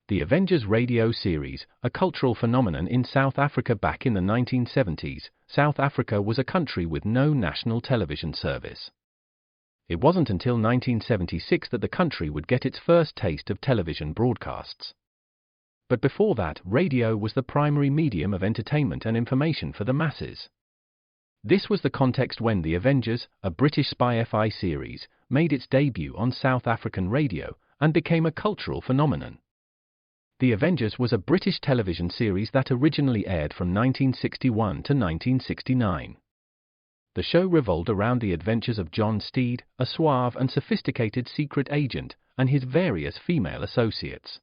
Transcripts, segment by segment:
The Avengers radio series, a cultural phenomenon in South Africa back in the 1970s, South Africa was a country with no national television service. It wasn't until 1976 that the country would get its first taste of television broadcasts. But before that, radio was the primary medium of entertainment and information for the masses. This was the context when The Avengers, a British spy-fi series, made its debut on South African radio and became a cultural phenomenon. The Avengers was a British television series that originally aired from 1961 to 1969. The show revolved around the adventures of John Steed, a suave and sophisticated secret agent, and his various female associates.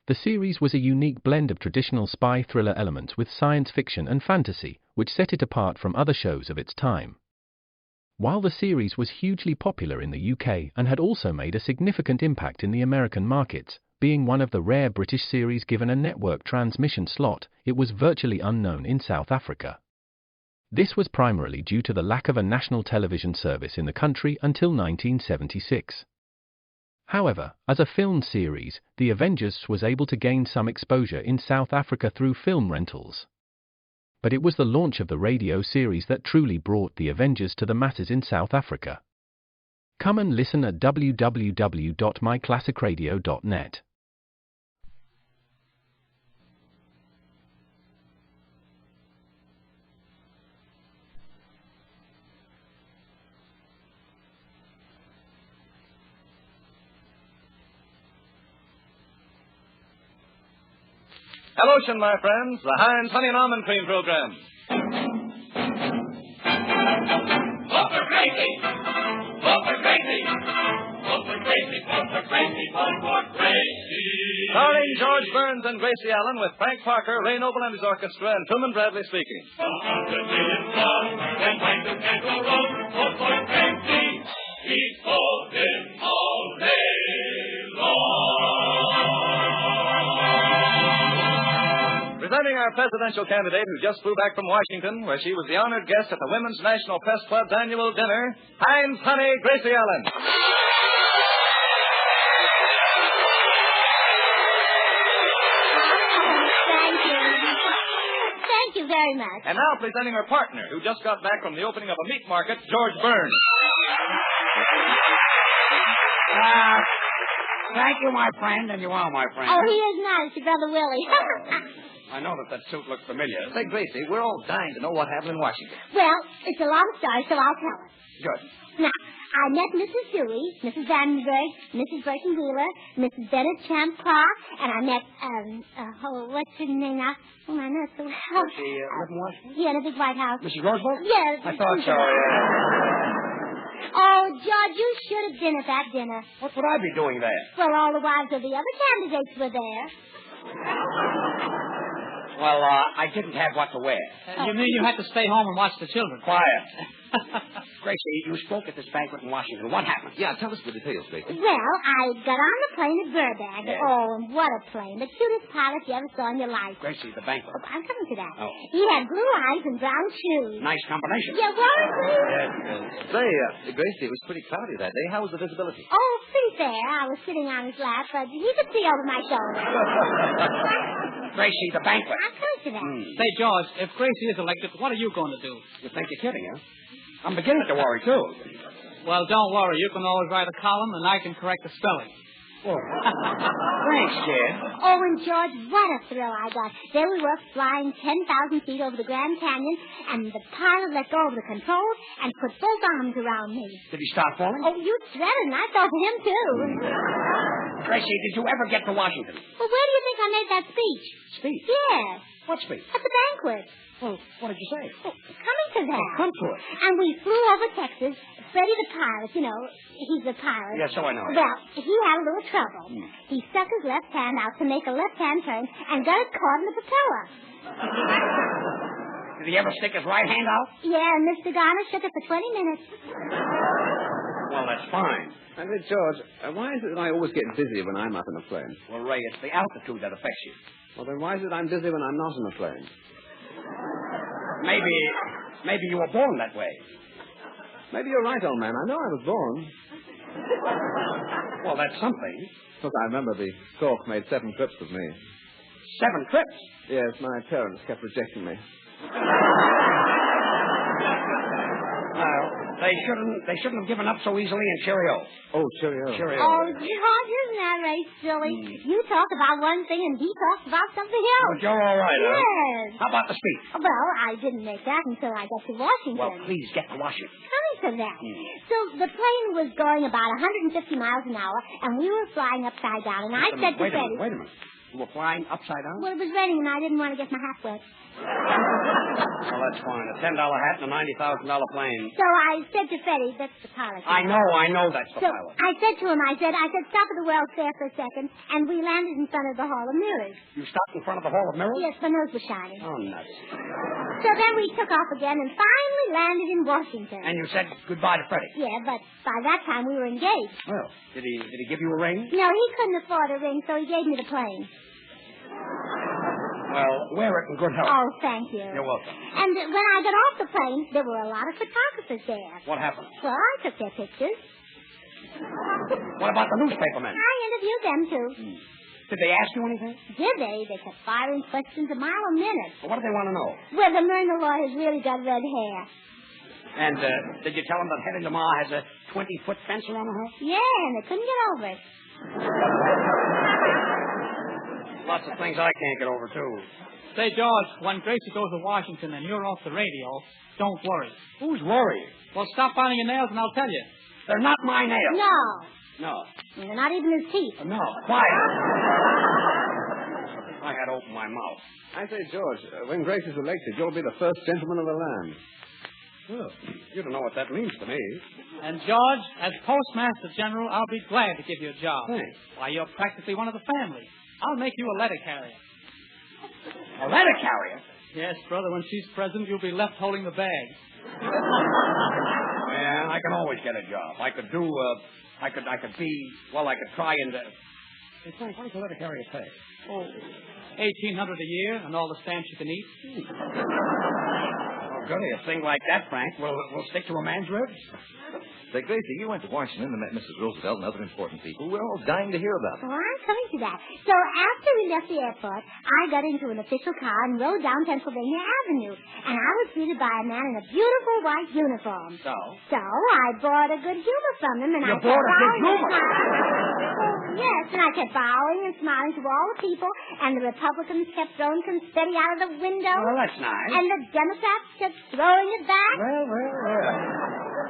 The series was a unique blend of traditional spy thriller elements with science fiction and fantasy, which set it apart from other shows of its time. While the series was hugely popular in the UK and had also made a significant impact in the American markets, being one of the rare British series given a network transmission slot, it was virtually unknown in South Africa. This was primarily due to the lack of a national television service in the country until 1976. However, as a film series, The Avengers was able to gain some exposure in South Africa through film rentals. But it was the launch of the radio series that truly brought The Avengers to the masses in South Africa. Come and listen at www.myclassicradio.net. Hello, my friends, the Heinz Honey and Almond Cream program. Vote for Gracie! Vote for Gracie! Vote for Gracie! Vote for Gracie! Vote for Gracie! Starring George Burns and Gracie Allen with Frank Parker, Ray Noble and his orchestra, and Truman Bradley speaking. 100 million strong, and Michael can't go wrong. Vote for Gracie! He's voting all day long. Presenting our presidential candidate who just flew back from Washington, where she was the honored guest at the Women's National Press Club's annual dinner, Heinz Honey Gracie Allen. Thank you very much. And now presenting her partner, who just got back from the opening of a meat market, George Burns. Thank you, my friend, and you are my friend. Oh, he is nice, your brother Willie. I know that suit looks familiar. Say, Gracie, we're all dying to know what happened in Washington. Well, it's a long story, so I'll tell it. Good. Now, I met Mrs. Dewey, Mrs. Vandenberg, Mrs. Burton-Wheeler, Mrs. Bennett Champ-Clark, and I met, what's her name now? Oh, I know it so well. She live in Washington? Yeah, in a big White House. Mrs. Roosevelt? Yes. I thought so, Oh, George, you should have been at that dinner. What would I be doing there? Well, all the wives of the other candidates were there. Well, I didn't have what to wear. You mean you had to stay home and watch the children? Quiet. Gracie, you spoke at this banquet in Washington. What happened? Yeah, tell us the details, Gracie. Well, I got on the plane at Burbank. Yes. Oh, and what a plane. The cutest pilot you ever saw in your life. Gracie, the banquet. Oh, I'm coming to that. Oh. He had blue eyes and brown shoes. Nice combination. Yeah, wasn't he? Say, Gracie, it was pretty cloudy that day. How was the visibility? Oh, pretty fair. I was sitting on his lap, but he could see over my shoulder. Gracie, the banquet. I'm coming to that. Say, George, if Gracie is elected, what are you going to do? You think you're kidding, huh? I'm beginning to worry, too. Well, don't worry. You can always write a column, and I can correct the spelling. Oh. Thanks, kid. Oh, and George, what a thrill I got. There we were, flying 10,000 feet over the Grand Canyon, and the pilot let go of the controls and put both arms around me. Did he start falling? Oh, you threatened. I felt him, too. Gracie, did you ever get to Washington? Well, where do you think I made that speech? Speech? Yes. What speech? At the banquet. Well, what did you say? Oh, coming to that. Oh, come to it. And we flew over Texas. Freddie the pilot, you know, he's the pilot. Yes, so I know. Well, he had a little trouble. He stuck his left hand out to make a left-hand turn and got it caught in the propeller. Did he ever stick his right hand out? Yeah, and Mr. Garner shook it for 20 minutes. Well, that's fine. And then, George, why is it that I always get dizzy when I'm up in a plane? Well, Ray, it's the altitude that affects you. Well, then why is it I'm dizzy when I'm not in a plane? Maybe you were born that way. Maybe you're right, old man. I know I was born. Well, that's something. Because I remember the stork made 7 trips with me. 7 trips? Yes, my parents kept rejecting me. They shouldn't have given up so easily, and cheerio. Oh, cheerio. Cheerio. Oh, George, isn't that right, silly? You talk about one thing and he talks about something else. But you're all right, huh? Yes. How about the speech? Well, I didn't make that until I got to Washington. Well, please get to Washington. Coming to that. So the plane was going about 150 miles an hour, and we were flying upside down, and I said to Freddie... Wait a minute. You were flying upside down? Well, it was raining, and I didn't want to get my hat wet. Well, that's fine. A $10 hat and a $90,000 plane. So I said to Freddie, that's the pilot. I know that's the so pilot. I said to him, I said, stop at the World's Fair for a second, and we landed in front of the Hall of Mirrors. You stopped in front of the Hall of Mirrors? Yes, my nose was shining. Oh, nuts. So then we took off again and finally landed in Washington. And you said goodbye to Freddie? Yeah, but by that time we were engaged. Well, did he give you a ring? No, he couldn't afford a ring, so he gave me the plane. Well, wear it in good health. Oh, thank you. You're welcome. And when I got off the plane, there were a lot of photographers there. What happened? Well, I took their pictures. What about the newspapermen? I interviewed them, too. Did they ask you anything? Did they? They kept firing questions a mile a minute. Well, what do they want to know? Whether Myrna Law has really got red hair. And did you tell them that Hetty Lamar has a 20-foot fence around her house? Yeah, and they couldn't get over it. Lots of things I can't get over, too. Say, George, when Gracie goes to Washington and you're off the radio, don't worry. Who's worried? Well, stop finding your nails and I'll tell you. They're not my nails. No. No. They're not even his teeth. No. Quiet. I had opened my mouth. I say, George, when Grace is elected, you'll be the first gentleman of the land. Well, you don't know what that means to me. And, George, as Postmaster General, I'll be glad to give you a job. Thanks. Why, you're practically one of the family. I'll make you a letter carrier. A letter carrier? Yes, brother, when she's present, you'll be left holding the bags. Yeah, I can always get a job. I could do, I could try and, Hey, Frank, what does a letter carrier pay? Oh, $1,800 a year and all the stamps you can eat. Oh, goody, a thing like that, Frank, will stick to a man's ribs? Say, Gracie, you went to Washington and met Mrs. Roosevelt and other important people. We're all dying to hear about it. Oh, I'm coming to that. So after we left the airport, I got into an official car and rode down Pennsylvania Avenue. And I was greeted by a man in a beautiful white uniform. So? So I bought a good humor from him, and You I kept bought a good bowing and humor? smiling. Yes, and I kept bowing and smiling to all the people, and the Republicans kept throwing confetti out of the window. Well, that's nice. And the Democrats kept throwing it back. Well.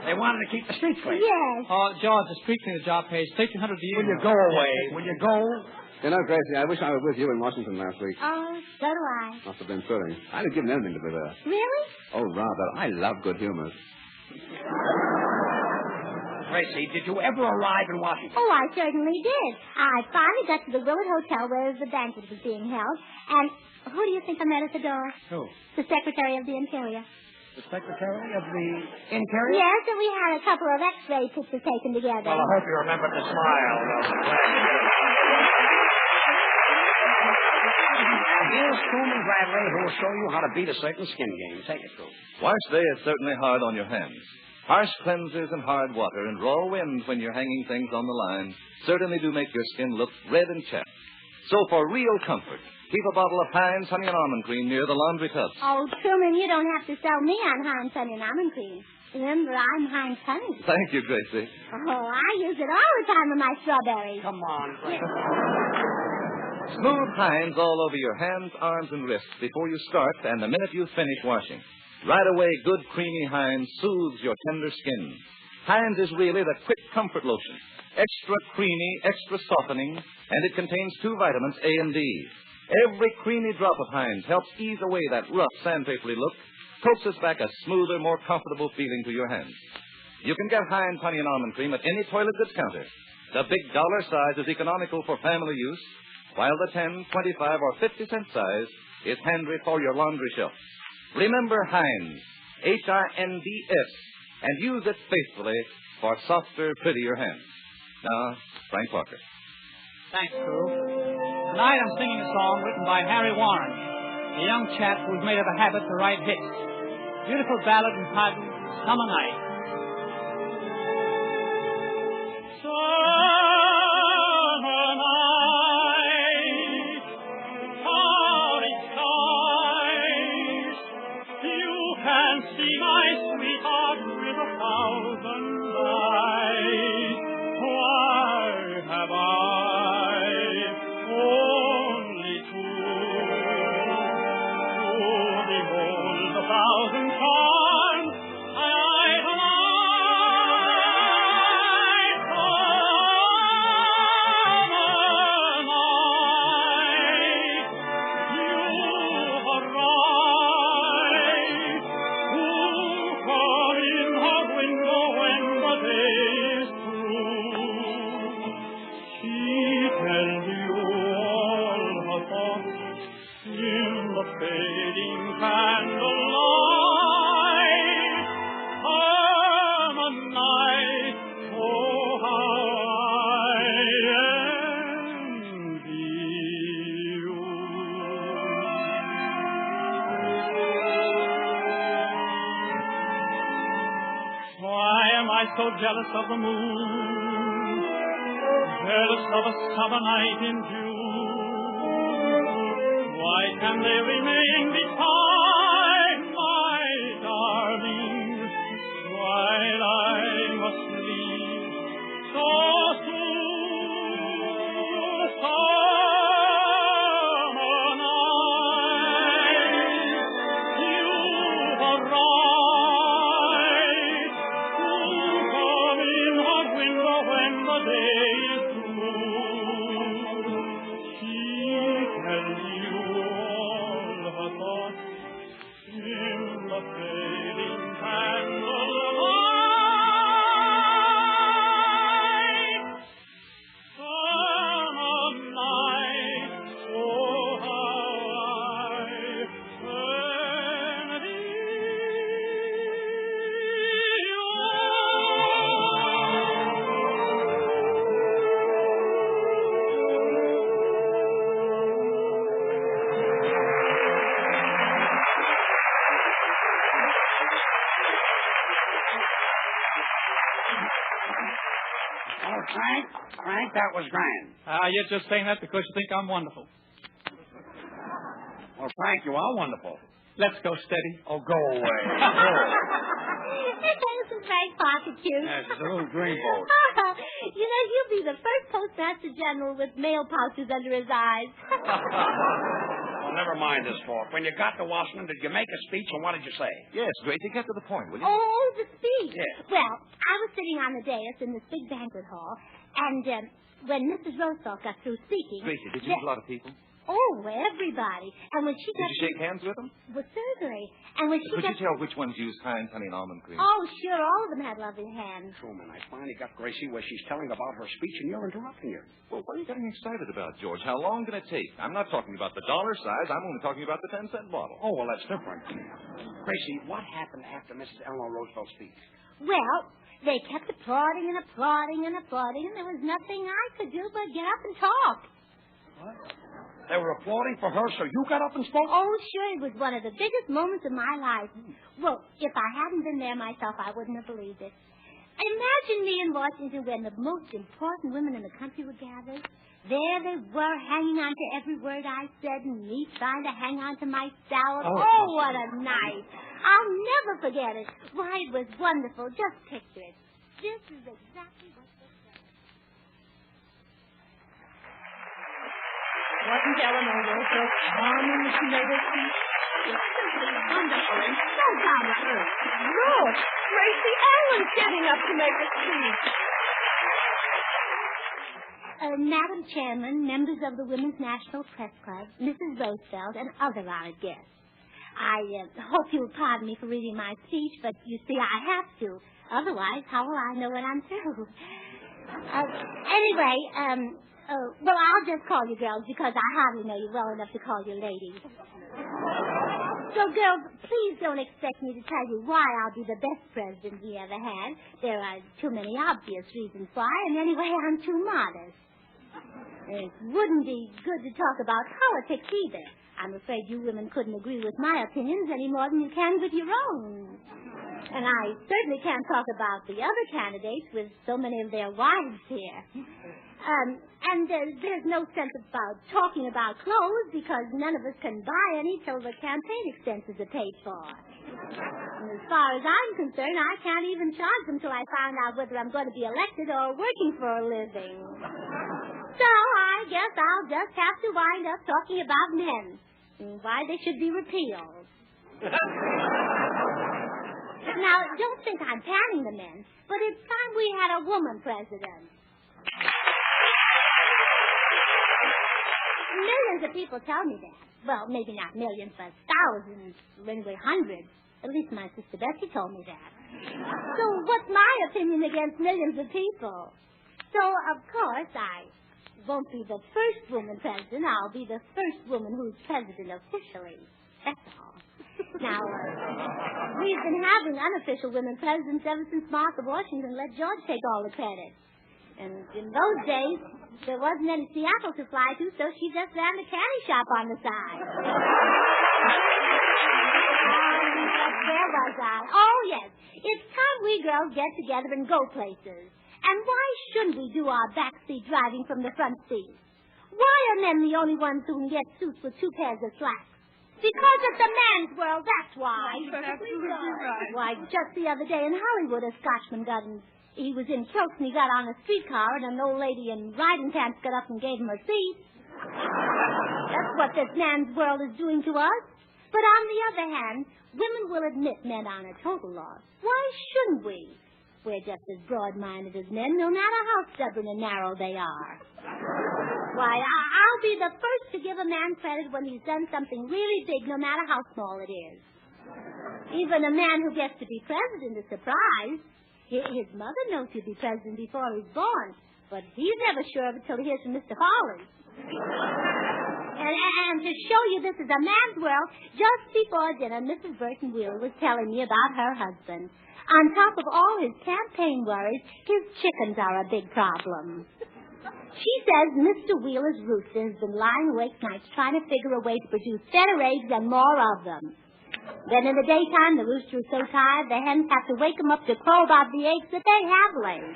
They wanted to keep the streets clean. Yes. Oh, George, the street cleaner job pays $1,300 a year. Will you go away? Will you go? You know, Gracie, I wish I was with you in Washington last week. Oh, so do I. Must have been thrilling. I'd have given anything to be there. Really? Oh, rather. I love good humor. Gracie, did you ever arrive in Washington? Oh, I certainly did. I finally got to the Willard Hotel where the banquet was being held. And who do you think I met at the door? Who? The Secretary of the Interior. The Secretary of the Interior? Yes, and we had a couple of X-ray pictures taken together. Well, I hope you remember to smile. Here's Truman Bradley, who will show you how to beat a certain skin game. Take it, Truman. Wash day is certainly hard on your hands. Harsh cleansers and hard water and raw winds when you're hanging things on the line certainly do make your skin look red and chapped. So for real comfort, keep a bottle of Heinz Honey and Almond Cream near the laundry tubs. Oh, Truman, you don't have to sell me on Heinz Honey and Almond Cream. Remember, I'm Heinz Honey. Thank you, Gracie. Oh, I use it all the time with my strawberries. Come on, Gracie. Smooth Heinz all over your hands, arms, and wrists before you start and the minute you finish washing. Right away, good creamy Heinz soothes your tender skin. Heinz is really the quick comfort lotion. Extra creamy, extra softening, and it contains 2 vitamins, A and D. Every creamy drop of Heinz helps ease away that rough, sandpapery look, coaxes back a smoother, more comfortable feeling to your hands. You can get Heinz Honey and Almond Cream at any toilet goods counter. The big dollar size is economical for family use, while the 10, 25, or 50-cent size is handy for your laundry shelf. Remember Heinz, H-I-N-D-S, and use it faithfully for softer, prettier hands. Now, Frank Parker. Thanks, Drew. Tonight I'm singing a song written by Harry Warren, a young chap who's made it a habit to write hits. Beautiful ballad entitled Summer Night. see my sweetheart with 1,000 eyes. Why have I only two? To behold 1,000 charms I idolize. Summer night, you arrive. Who come in her window when the day is through? She tells you all her thoughts in the fading candlelight. Summer night, oh how I envy you. Why am I so jealous of the moon? Jealous of a summer night in June? Why can they remain beside my darling while I must leave so soon? Summer night, you arrive. Who come in her window when the day is through? She tells you all her thoughts in the fading candlelight. Summer night, oh how I envy Oh, Frank, that was grand. You're just saying that because you think I'm wonderful. Well, Frank, you are wonderful. Let's go steady. Oh, go away. This is Frank Pocketune. Yes, it's a little dreamboat. You know, he'll be the first Postmaster General with mail pouches under his eyes. Well, never mind this talk. When you got to Washington, did you make a speech, and what did you say? Yes, Gracie, get to the point, will you? Oh, the speech. Yes. Well, I was sitting on the dais in this big banquet hall, and when Mrs. Roosevelt got through speaking... Gracie, did you meet a lot of people? Oh, everybody. And when she Did got... you shake hands with them? Well, certainly. And when she Could got... you tell which ones used Heinz honey and almond cream? Oh, sure, all of them had lovely hands. Truman, I finally got Gracie where she's telling about her speech, and you're interrupting her. Well, what are you getting excited about, George? How long can it take? I'm not talking about the dollar size. I'm only talking about the 10-cent bottle. Oh, well, that's different. Gracie, what happened after Mrs. Eleanor Roosevelt's speech? Well, they kept applauding and applauding and applauding, and there was nothing I could do but get up and talk. What? They were applauding for her, so you got up and spoke? Oh, sure, it was one of the biggest moments of my life. Well, if I hadn't been there myself, I wouldn't have believed it. Imagine me in Washington when the most important women in the country were gathered. There they were, hanging on to every word I said, and me trying to hang on to my salad. Oh, what a night. I'll never forget it. Why, it was wonderful. Just picture it. This is exactly what they said. Wasn't Eleanor Roosevelt charming when she made her speech? It was simply wonderful and so down to earth. Look, Gracie Allen getting up to make a speech. Madam Chairman, members of the Women's National Press Club, Mrs. Roosevelt, and other honored guests. I hope you'll pardon me for reading my speech, but you see, I have to. Otherwise, how will I know when I'm through? Anyway, well, I'll just call you girls because I hardly know you well enough to call you ladies. So, girls, please don't expect me to tell you why I'll be the best president we ever had. There are too many obvious reasons why, and anyway, I'm too modest. It wouldn't be good to talk about politics either. I'm afraid you women couldn't agree with my opinions any more than you can with your own. And I certainly can't talk about the other candidates with so many of their wives here. And there's no sense about talking about clothes because none of us can buy any till the campaign expenses are paid for. And as far as I'm concerned, I can't even charge them till I find out whether I'm going to be elected or working for a living. So I guess I'll just have to wind up talking about men and why they should be repealed. Now, don't think I'm panning the men, but it's time we had a woman president. Millions of people tell me that. Well, maybe not millions, but thousands, or anyway hundreds. At least my sister Bessie told me that. So what's my opinion against millions of people? So, of course, I won't be the first woman president. I'll be the first woman who's president officially. That's all. Now, we've been having unofficial women presidents ever since Martha Washington let George take all the credit. And in those days, there wasn't any Seattle to fly to, so she just ran the candy shop on the side. Where was I? Oh, yes. It's time we girls get together and go places. And why shouldn't we do our backseat driving from the front seat? Why are men the only ones who can get suits with 2 pairs of slacks? Because it's a man's world, that's why. That's absolutely right. Why, just the other day in Hollywood, a Scotchman he was in kilts and he got on a streetcar and an old lady in riding pants got up and gave him a seat. That's what this man's world is doing to us. But on the other hand, women will admit men on a total loss. Why shouldn't we? We're just as broad-minded as men, no matter how stubborn and narrow they are. Why, I'll be the first to give a man credit when he's done something really big, no matter how small it is. Even a man who gets to be president is surprised. His mother knows he'll be president before he's born, but he's never sure of it till he hears from Mr. Hawley. And to show you this is a man's world, just before dinner, Mrs. Burton Wheeler was telling me about her husband. On top of all his campaign worries, his chickens are a big problem. She says Mr. Wheeler's rooster has been lying awake nights trying to figure a way to produce better eggs and more of them. Then in the daytime, the rooster is so tired, the hens have to wake him up to crow about the eggs that they have laid.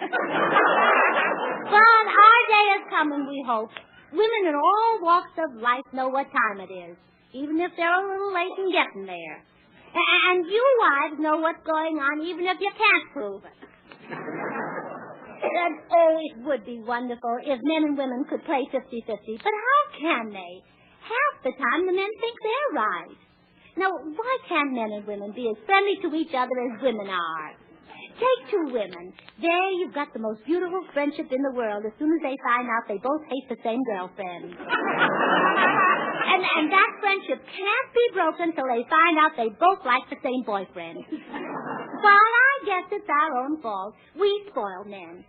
But our day is coming, we hope. Women in all walks of life know what time it is, even if they're a little late in getting there. And you wives know what's going on, even if you can't prove it. And, it would be wonderful if men and women could play 50-50. But how can they? Half the time, the men think they're right. Now, why can't men and women be as friendly to each other as women are? Take 2 women. There you've got the most beautiful friendship in the world as soon as they find out they both hate the same girlfriend. And that friendship can't be broken till they find out they both like the same boyfriend. Well, I guess it's our own fault. We spoil men.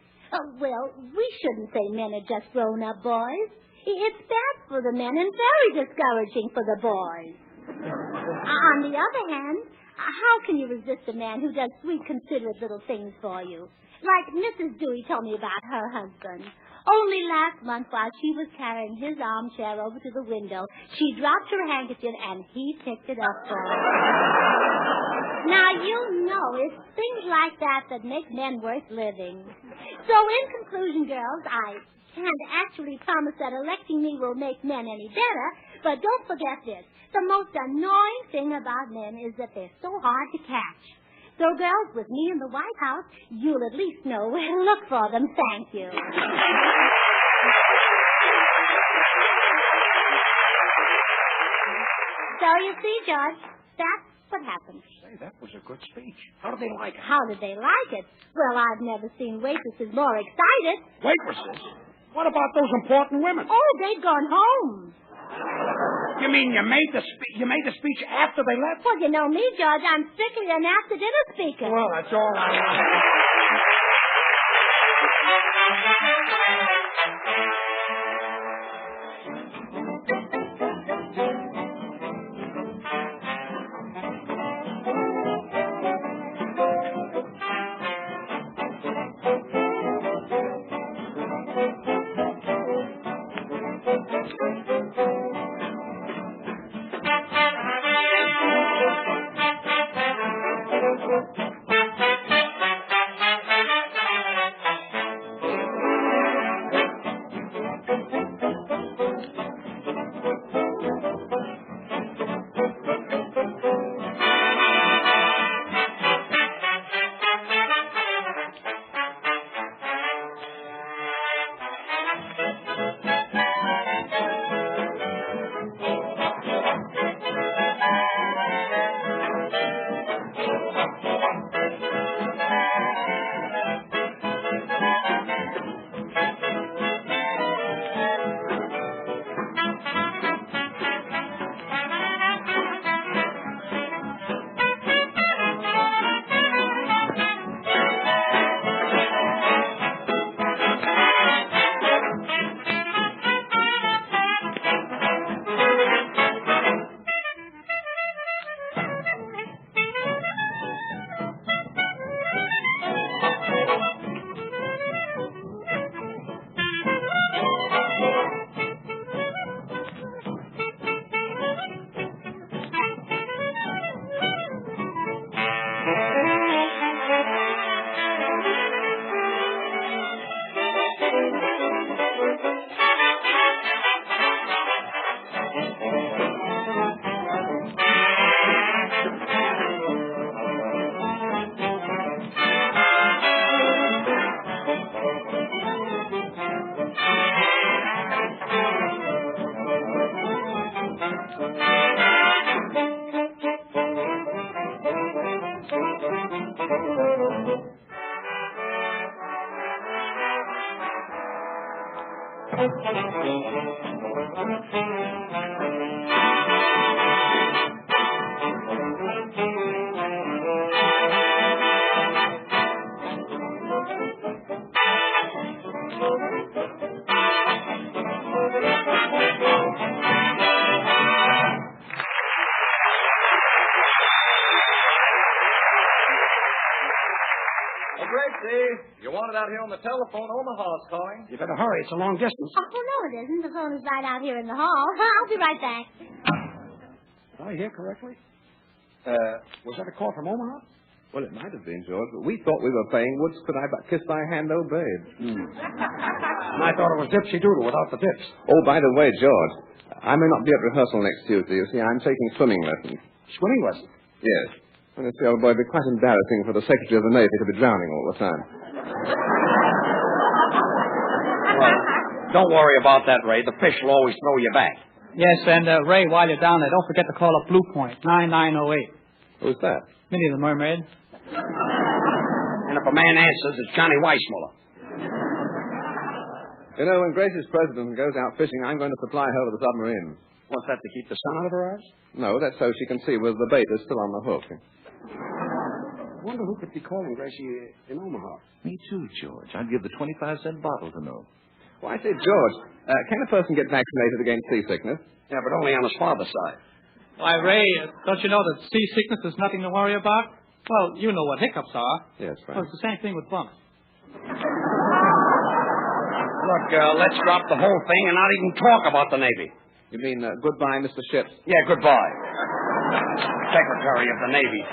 Well, we shouldn't say men are just grown-up boys. It's bad for the men and very discouraging for the boys. On the other hand, how can you resist a man who does sweet, considerate little things for you? Like Mrs. Dewey told me about her husband. Only last month, while she was carrying his armchair over to the window, she dropped her handkerchief and he picked it up for her. Now, you know, it's things like that that make men worth living. So, in conclusion, girls, I can't actually promise that electing me will make men any better, but don't forget this. The most annoying thing about men is that they're so hard to catch. So, girls, with me in the White House, you'll at least know where to look for them. Thank you. So, you see, George, that's what happened. Say, that was a good speech. How did they like it? How did they like it? Well, I've never seen waitresses more excited. Waitresses? What about those important women? Oh, they'd gone home. You mean you made the speech after they left? Well, you know me, George. I'm strictly an after-dinner speaker. Well, that's all I know. Gracie, you want it out here on the telephone. Omaha's calling. You better hurry. It's a long distance. Oh, no, it isn't. The phone is right out here in the hall. I'll be right back. Did I hear correctly? Was that a call from Omaha? Well, it might have been, George, but we thought we were playing Wouldst Could I But Kiss Thy Hand, Oh Babe. And I thought it was Dipsy Doodle without the dips. Oh, by the way, George, I may not be at rehearsal next Tuesday. You see, I'm taking swimming lessons. Swimming lessons? Yes. And the old boy, it'd be quite embarrassing for the Secretary of the Navy to be drowning all the time. Well, don't worry about that, Ray. The fish will always throw you back. Yes, and Ray, while you're down there, don't forget to call up Blue Point, 9908. Who's that? Minnie the Mermaid. And if a man answers, it's Johnny Weissmuller. You know, when Gracie's president goes out fishing, I'm going to supply her with a submarine. What's that, to keep the sun out of her eyes? No, that's so she can see whether the bait is still on the hook. I wonder who could be calling Gracie in Omaha. Me too, George. I'd give the 25-cent bottle to know. Well, I say, George, can a person get vaccinated against seasickness? Yeah, but only on his father's side. Why, Ray, don't you know that seasickness is nothing to worry about? Well, you know what hiccups are. Yes, right. Well, it's the same thing with bumps. Look, let's drop the whole thing and not even talk about the Navy. You mean goodbye, Mr. Ships? Yeah, goodbye. Secretary of the Navy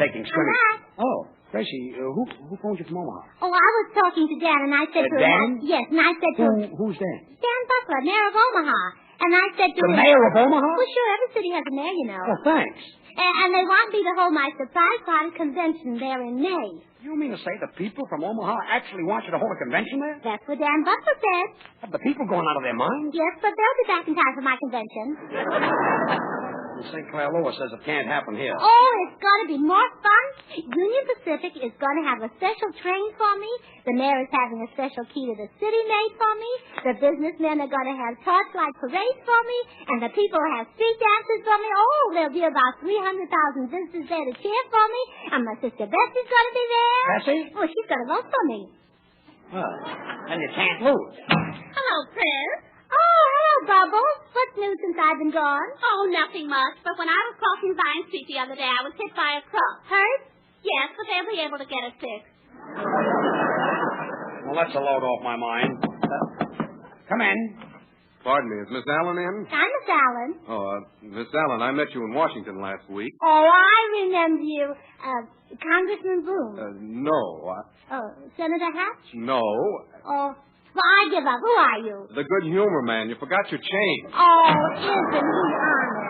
taking swimming. Oh. Gracie, who phoned you from Omaha? Oh, I was talking to Dan, and I said to him... Dan? Yes, and I said to him... Who's Dan? Dan Butler, mayor of Omaha. And I said to him... The mayor of Omaha? Well, sure, every city has a mayor, you know. Oh, thanks. And they want me to hold my surprise party convention there in May. You mean to say the people from Omaha actually want you to hold a convention there? That's what Dan Butler said. Have the people going out of their minds? Yes, but they'll be back in time for my convention. And St. Clair Lewis says it can't happen here. Oh, it's going to be more fun. Union Pacific is going to have a special train for me. The mayor is having a special key to the city made for me. The businessmen are going to have torchlight parades for me. And the people will have street dances for me. Oh, there'll be about 300,000 visitors there to cheer for me. And my sister Bessie's going to be there. Bessie? Oh, she's going to vote for me. Well, then you can't lose. Hello, Pris. Oh, hello, Bubbles. What's new since I've been gone? Oh, nothing much. But when I was crossing Vine Street the other day, I was hit by a truck. Hurt? Yes, but they'll be able to get it fixed. Well, that's a load off my mind. Come in. Pardon me, is Miss Allen in? I'm Miss Allen. Oh, Miss Allen, I met you in Washington last week. Oh, I remember you. Congressman Boone. No. Oh, Senator Hatch? No. Oh, Well, I give up. Who are you? The good humor man. You forgot your chain. Oh, isn't he honest?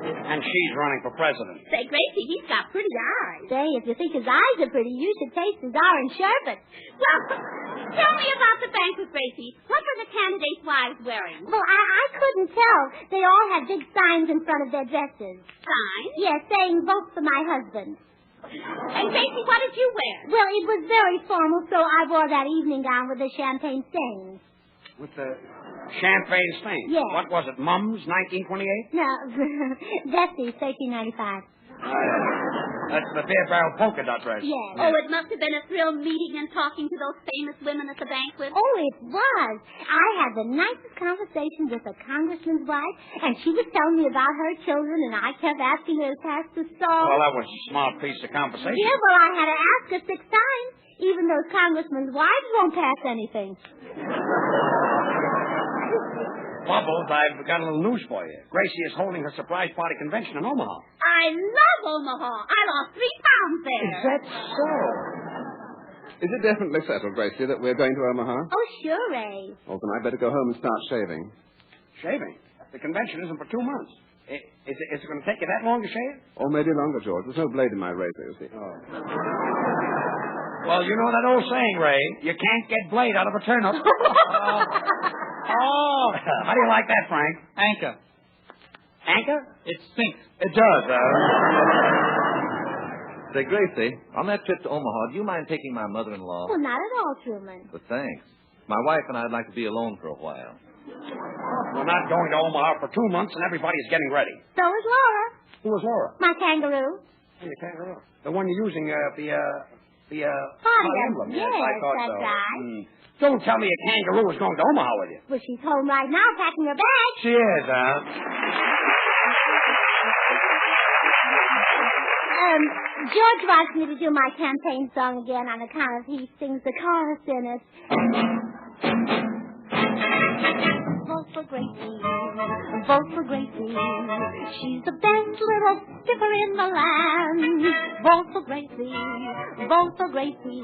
And she's running for president. Say, Gracie, he's got pretty eyes. Say, if you think his eyes are pretty, you should taste his orange sherbet. Well, tell me about the banquet, Gracie. What were the candidates' wives wearing? Well, I couldn't tell. They all had big signs in front of their dresses. Signs? Yes, saying, vote for my husband. And, Gracie, what did you wear? Well, it was very formal, so I wore that evening gown with the champagne stains. With the champagne stain? Yes. What was it, Mums, 1928? No, Bessie, 1395. That's the beer barrel polka dot dress. Yes. Oh, it must have been a thrill meeting and talking to those famous women at the banquet. Oh, it was. I had the nicest conversation with a congressman's wife, and she was telling me about her children, and I kept asking her to pass the salt. Well, that was a smart piece of conversation. Yeah, well, I had to ask her 6 times. Even those congressmen's wives won't pass anything. Bubbles, I've got a little news for you. Gracie is holding her surprise party convention in Omaha. I love Omaha. I lost 3 pounds there. Is that so? Is it definitely settled, Gracie, that we're going to Omaha? Oh, sure, Ray. Well, then I'd better go home and start shaving. Shaving? The convention isn't for 2 months. Is it going to take you that long to shave? Or maybe longer, George. There's no blade in my razor, you see. Oh. Well, you know that old saying, Ray. You can't get blade out of a turnip. Oh. How do you like that, Frank? Anchor. Anchor? It stinks. It does, Say, Gracie, on that trip to Omaha, do you mind taking my mother-in-law? Well, not at all, Truman. But thanks. My wife and I'd like to be alone for a while. We're not going to Omaha for 2 months, and everybody's getting ready. So is Laura. Who is Laura? My kangaroo. Oh, your kangaroo. The one you're using, the Party emblem. Yes, I thought that's so. right. Don't tell me a kangaroo is going to Omaha with you. Well, she's home right now packing her bag. She is, George wants me to do my campaign song again on account of he sings the chorus in it. Vote for Gracie. Vote for Gracie. She's the best little skipper in the land. Vote for Gracie. Vote for Gracie.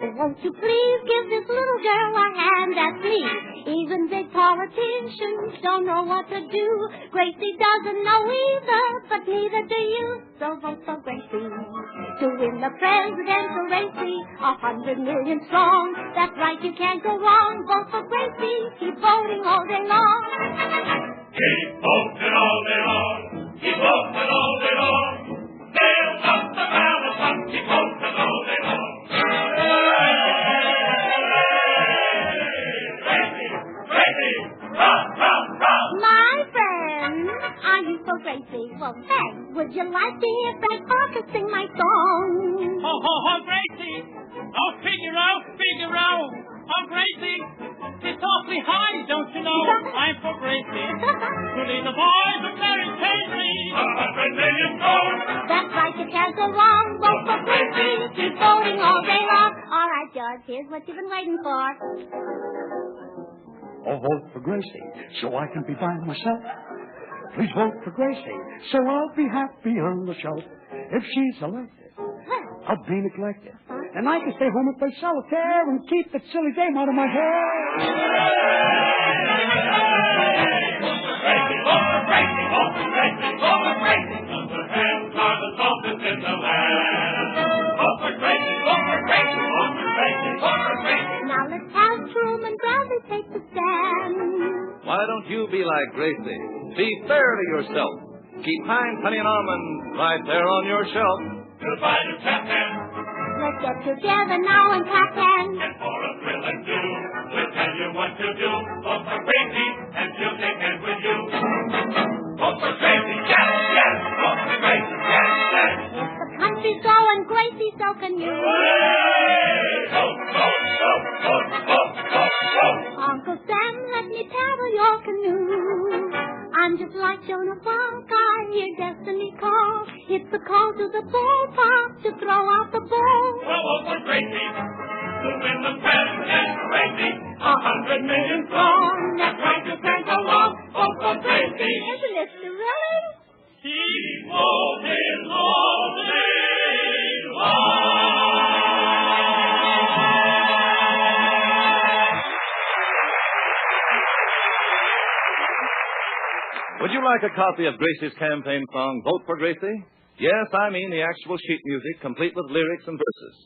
Won't you please give this little girl a hand? That's me. Even big politicians don't know what to do. Gracie doesn't know either, but neither do you. So vote for Gracie to win the presidential race. 100 million strong. That's right, you can't go wrong. Vote for Gracie. Keep voting all day long. Keep voting all day long. Keep voting all day long. Nail up the ballot box. Keep voting all day long. My friend, are you for Gracie? Well, thanks. Would you like to hear Frank Parker sing my song? Ho, ho, ho, Gracie. Oh, Figaro. Oh, Gracie. It's awfully high, don't you know? I'm for Gracie. Truly, the boys are very tasty. 100 million gold. That's right, you can't go wrong. Vote for Gracie. Keep voting all day long. All right, George, here's what you've been waiting for. Oh, vote for Gracie, so I can be by myself. Please vote for Gracie, so I'll be happy on the shelf. If she's elected, I'll be neglected. And I can stay home and play solitaire and keep that silly dame out of my hair. Vote for Gracie, vote for Gracie, vote for Gracie, vote for Gracie. Number hands are the softest in the land. Vote for Gracie, vote for Gracie, vote for Gracie, vote for Gracie. Now let's have Truman Bradley take the stand. Why don't you be like Gracie? Be fair to yourself. Keep Heinz, honey, and almonds right there on your shelf. Goodbye to tap hands. Let's get together now and clap hands. And for a thrill and do, we'll tell you what to do. Vote for Gracie, and she'll take hands with you. Vote for Gracie, yes, yes. Vote for Gracie, yes, yes. If the country's going Gracie, so can you. Hey, vote, vote, vote, vote, vote, vote, vote. Uncle Sam, let me paddle your canoe. I'm just like Joan of Arc, I hear destiny call. It's the call to the ballpark to throw out the ball. Well, vote for Gracie, to win the presidential race. 100 million strong, that's right, you can't go wrong. Vote for Gracie. Isn't this thrilling? Keep voting all day long. you like a copy of Gracie's campaign song, Vote for Gracie? Yes, I mean the actual sheet music, complete with lyrics and verses.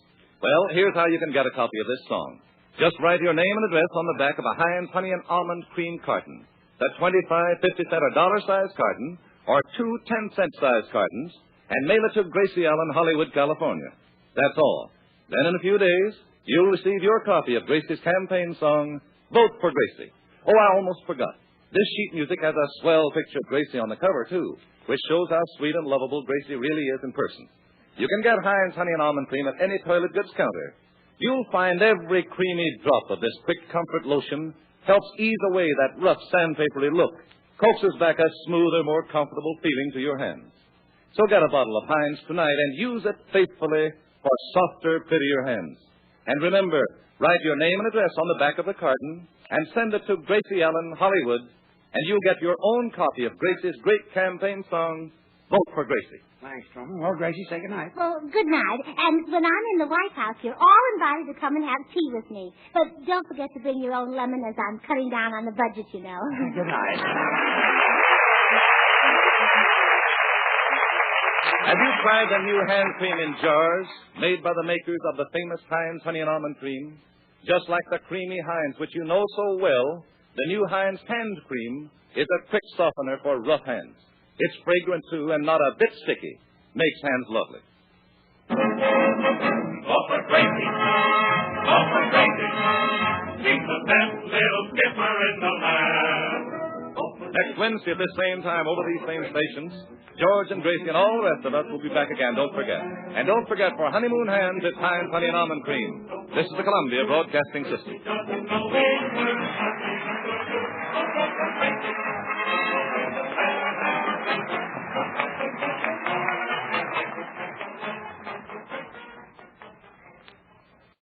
Well, here's how you can get a copy of this song. Just write your name and address on the back of a Heinz Honey and Almond Cream carton. That 25, 50-cent, or dollar-size carton, or 2 10-cent size cartons, and mail it to Gracie Allen, Hollywood, California. That's all. Then in a few days, you'll receive your copy of Gracie's campaign song, Vote for Gracie. Oh, I almost forgot. This sheet music has a swell picture of Gracie on the cover, too, which shows how sweet and lovable Gracie really is in person. You can get Heinz Honey and Almond Cream at any toilet goods counter. You'll find every creamy drop of this quick comfort lotion helps ease away that rough, sandpapery look, coaxes back a smoother, more comfortable feeling to your hands. So get a bottle of Heinz tonight and use it faithfully for softer, prettier hands. And remember, write your name and address on the back of the carton and send it to Gracie Allen, Hollywood, and you'll get your own copy of Gracie's great campaign song, Vote for Gracie. Thanks, Truman. Well, Gracie, say goodnight. Well, good night. And when I'm in the White House, you're all invited to come and have tea with me. But don't forget to bring your own lemon as I'm cutting down on the budget, you know. Good night. Have you tried the new hand cream in jars made by the makers of the famous Heinz Honey and Almond Cream? Just like the creamy Heinz, which you know so well, the new Heinz Hand Cream is a quick softener for rough hands. It's fragrant, too, and not a bit sticky. Makes hands lovely. Vote for Gracie. Vote for Gracie. She's the best little skipper in the land. Next Wednesday at this same time over these same stations, George and Gracie and all the rest of us will be back again, don't forget. And don't forget, for honeymoon hands, it's Heinz Honey and Almond Cream. This is the Columbia Broadcasting System.